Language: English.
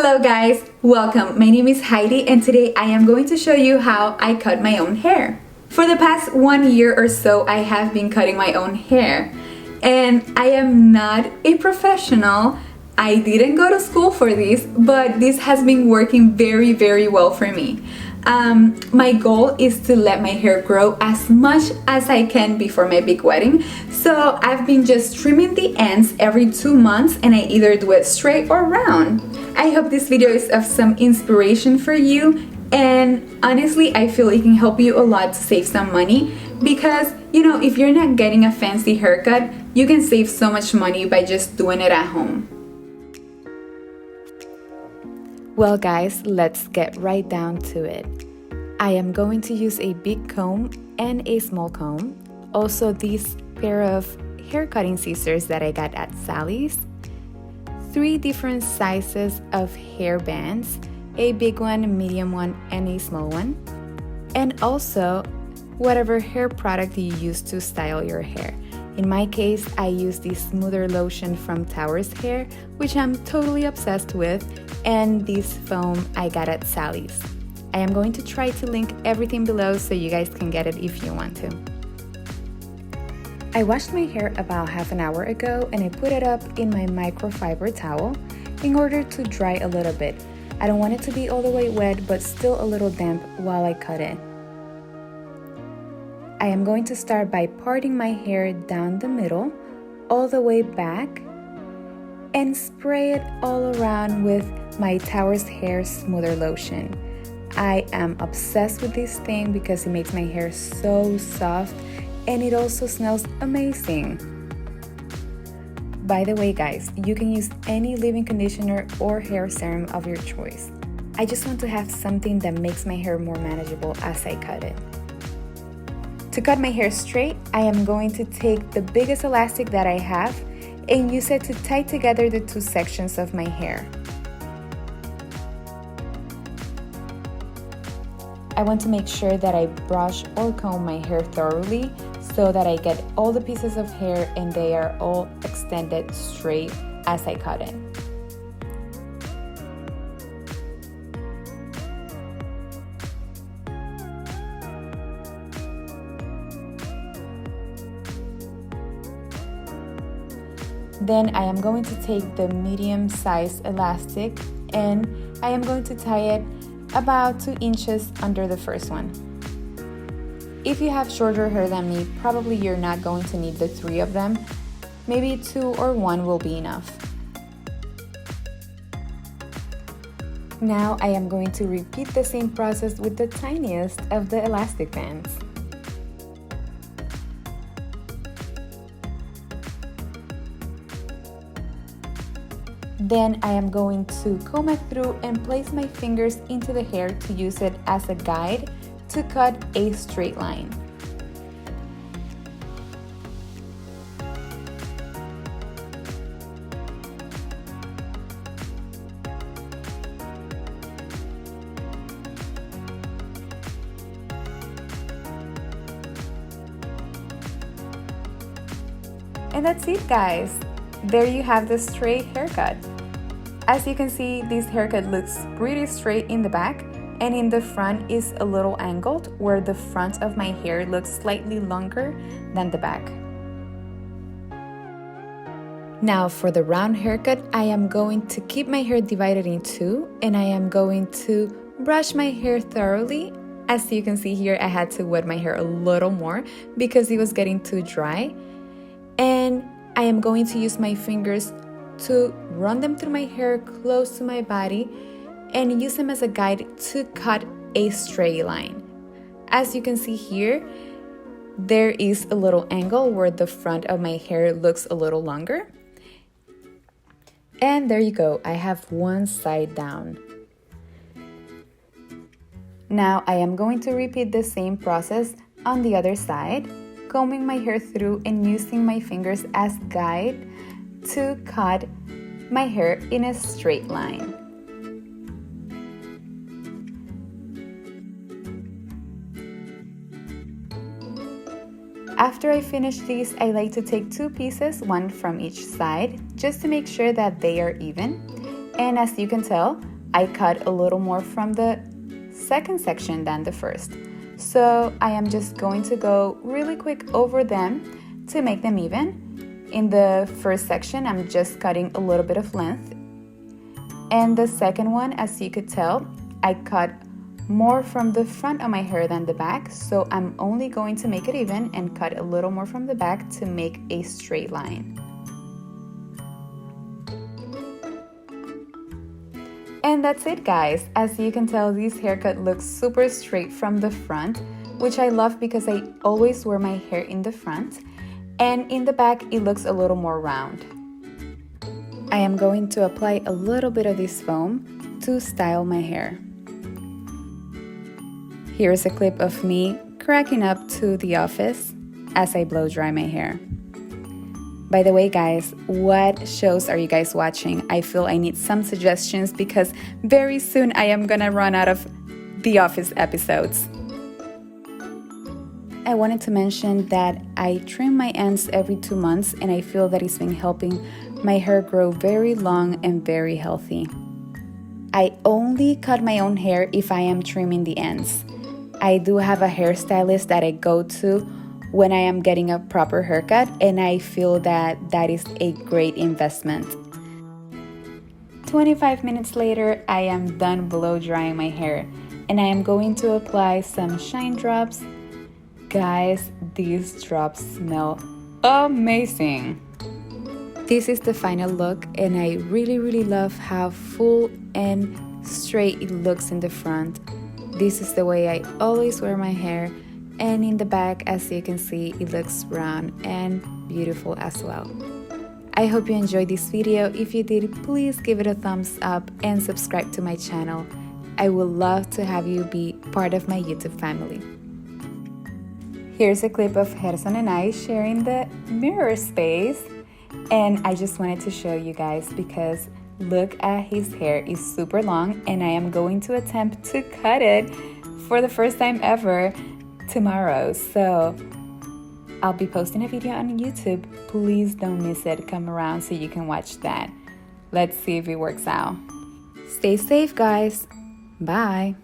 Hello guys, welcome. My name is Heidi and today I am going to show you how I cut my own hair. For the past 1 year or so, I have been cutting my own hair. And I am not a professional. I didn't go to school for this, but this has been working very well for me. My goal is to let my hair grow as much as I can before my big wedding. So I've been just trimming the ends every 2 months and I either do it straight or round. I hope this video is of some inspiration for you, and honestly I feel it can help you a lot to save some money because if you're not getting a fancy haircut, you can save so much money by just doing it at home. Well guys, let's get right down to it. I am going to use a big comb and a small comb. Also these pair of hair cutting scissors that I got at Sally's. 3 different sizes of hair bands, a big one, a medium one, and a small one. And also whatever hair product you use to style your hair. In my case, I use the smoother lotion from Towers Hair, which I'm totally obsessed with, and this foam I got at Sally's. I am going to try to link everything below so you guys can get it if you want to. I washed my hair about half an hour ago and I put it up in my microfiber towel in order to dry a little bit. I don't want it to be all the way wet but still a little damp while I cut it. I am going to start by parting my hair down the middle, all the way back, and spray it all around with my Towers Hair Smoother Lotion. I am obsessed with this thing because it makes my hair so soft and it also smells amazing. By the way guys, you can use any leave-in conditioner or hair serum of your choice. I just want to have something that makes my hair more manageable as I cut it. To cut my hair straight, I am going to take the biggest elastic that I have and use it to tie together the 2 sections of my hair. I want to make sure that I brush or comb my hair thoroughly so that I get all the pieces of hair and they are all extended straight as I cut it. Then I am going to take the medium size elastic and I am going to tie it about 2 inches under the first one. If you have shorter hair than me, probably you're not going to need the 3 of them. Maybe 2 or 1 will be enough. Now I am going to repeat the same process with the tiniest of the elastic bands. Then I am going to comb it through and place my fingers into the hair to use it as a guide to cut a straight line. And that's it guys! There you have the straight haircut. As you can see, this haircut looks pretty straight in the back, and in the front is a little angled where the front of my hair looks slightly longer than the back. Now for the round haircut, I am going to keep my hair divided in 2 and I am going to brush my hair thoroughly. As you can see here, I had to wet my hair a little more because it was getting too dry. And I am going to use my fingers to run them through my hair close to my body and use them as a guide to cut a straight line. As you can see here, there is a little angle where the front of my hair looks a little longer. And there you go, I have one side down. Now I am going to repeat the same process on the other side, combing my hair through and using my fingers as guide to cut my hair in a straight line. After I finish these, I like to take 2 pieces, one from each side, just to make sure that they are even. And as you can tell, I cut a little more from the second section than the first. So I am just going to go really quick over them to make them even. In the first section, I'm just cutting a little bit of length. And the second one, as you could tell, I cut more from the front of my hair than the back, so I'm only going to make it even and cut a little more from the back to make a straight line. And that's it, guys. As you can tell, this haircut looks super straight from the front, which I love because I always wear my hair in the front, and in the back it looks a little more round. I am going to apply a little bit of this foam to style my hair. Here's a clip of me cracking up to the office as I blow dry my hair. By the way, guys, what shows are you guys watching? I feel I need some suggestions because very soon I am gonna run out of The Office episodes. I wanted to mention that I trim my ends every 2 months, and I feel that it's been helping my hair grow very long and very healthy. I only cut my own hair if I am trimming the ends. I do have a hairstylist that I go to when I am getting a proper haircut, and I feel that that is a great investment. 25 minutes later, I am done blow drying my hair, and I am going to apply some shine drops. Guys, these drops smell amazing. This is the final look, and I really love how full and straight it looks in the front. This is the way I always wear my hair, and in the back, as you can see, it looks round and beautiful as well. I hope you enjoyed this video. If you did, please give it a thumbs up and subscribe to my channel. I would love to have you be part of my YouTube family. Here's a clip of Gerson and I sharing the mirror space, and I just wanted to show you guys because look at his hair, it's super long, and I am going to attempt to cut it for the first time ever tomorrow. So I'll be posting a video on YouTube. Please don't miss it. Come around so you can watch that. Let's see if it works out. Stay safe, guys. Bye.